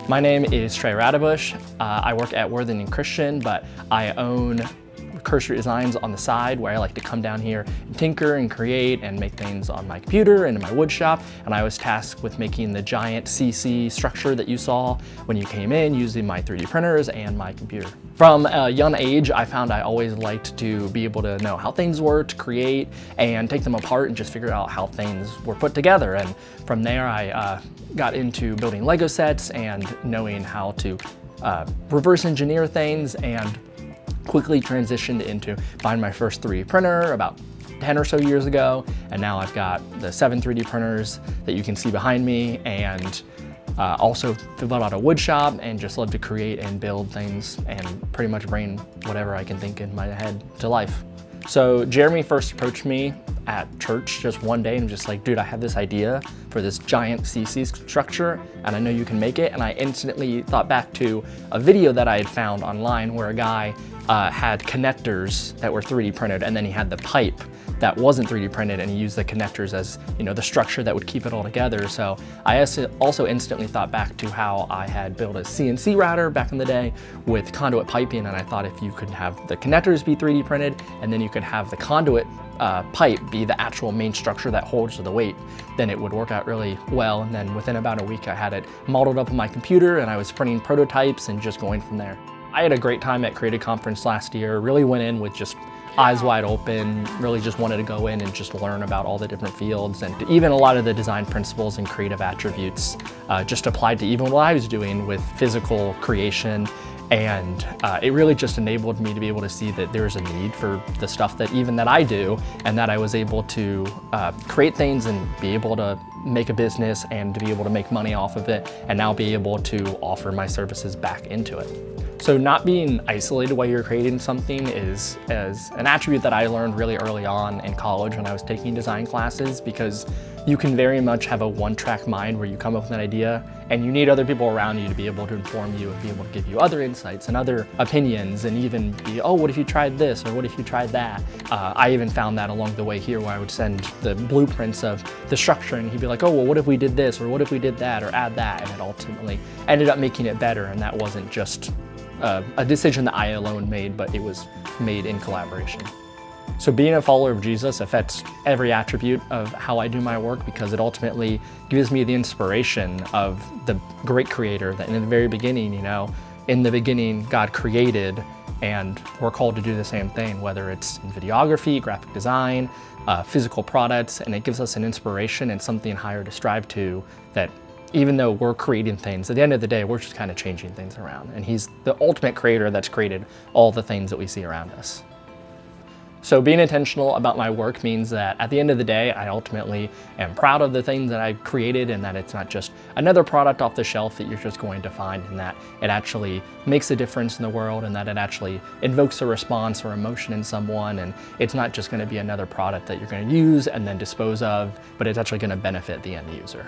My name is Trey Roudebush. I work at Worthington Christian, but I own Cursory Designs on the side where I like to come down here and tinker and create and make things on my computer and in my wood shop. And I was tasked with making the giant CC structure that you saw when you came in using my 3D printers and my computer. From a young age, I found I always liked to be able to know how things worked, create, and take them apart and just figure out how things were put together. And from there, I got into building Lego sets and knowing how to reverse engineer things, and quickly transitioned into buying my first 3D printer about 10 or so years ago. And now I've got the 7 3D printers that you can see behind me, and also build out a wood shop and just love to create and build things and pretty much bring whatever I can think in my head to life. So Jeremy first approached me at church just one day and just like, dude, I have this idea for this giant CC structure and I know you can make it. And I instantly thought back to a video that I had found online where a guy had connectors that were 3D printed, and then he had the pipe that wasn't 3D printed, and he used the connectors as, you know, the structure that would keep it all together. So I also instantly thought back to how I had built a CNC router back in the day with conduit piping, and I thought if you could have the connectors be 3D printed, and then you could have the conduit pipe be the actual main structure that holds the weight, then it would work out really well. And then within about a week, I had it modeled up on my computer, and I was printing prototypes and just going from there. I had a great time at Creative Conference last year, really went in with just eyes wide open, really just wanted to go in and just learn about all the different fields, and even a lot of the design principles and creative attributes just applied to even what I was doing with physical creation. And it really just enabled me to be able to see that there's a need for the stuff that I do, and that I was able to create things and be able to make a business and to be able to make money off of it, and now be able to offer my services back into it. So not being isolated while you're creating something is an attribute that I learned really early on in college when I was taking design classes, because you can very much have a one-track mind where you come up with an idea and you need other people around you to be able to inform you and be able to give you other insights and other opinions, and even be, oh, what if you tried this, or what if you tried that? I even found that along the way here, where I would send the blueprints of the structure and he'd be like, oh, well, what if we did this, or what if we did that, or add that? And it ultimately ended up making it better, and that wasn't just a decision that I alone made, but it was made in collaboration. So being a follower of Jesus affects every attribute of how I do my work, because it ultimately gives me the inspiration of the great creator that in the very beginning, in the beginning God created, and we're called to do the same thing, whether it's in videography, graphic design, physical products, and it gives us an inspiration and something higher to strive to, that even though we're creating things, at the end of the day, we're just kind of changing things around. And he's the ultimate creator that's created all the things that we see around us. So being intentional about my work means that at the end of the day, I ultimately am proud of the things that I created, and that it's not just another product off the shelf that you're just going to find, and that it actually makes a difference in the world, and that it actually invokes a response or emotion in someone. And it's not just going to be another product that you're going to use and then dispose of, but it's actually going to benefit the end user.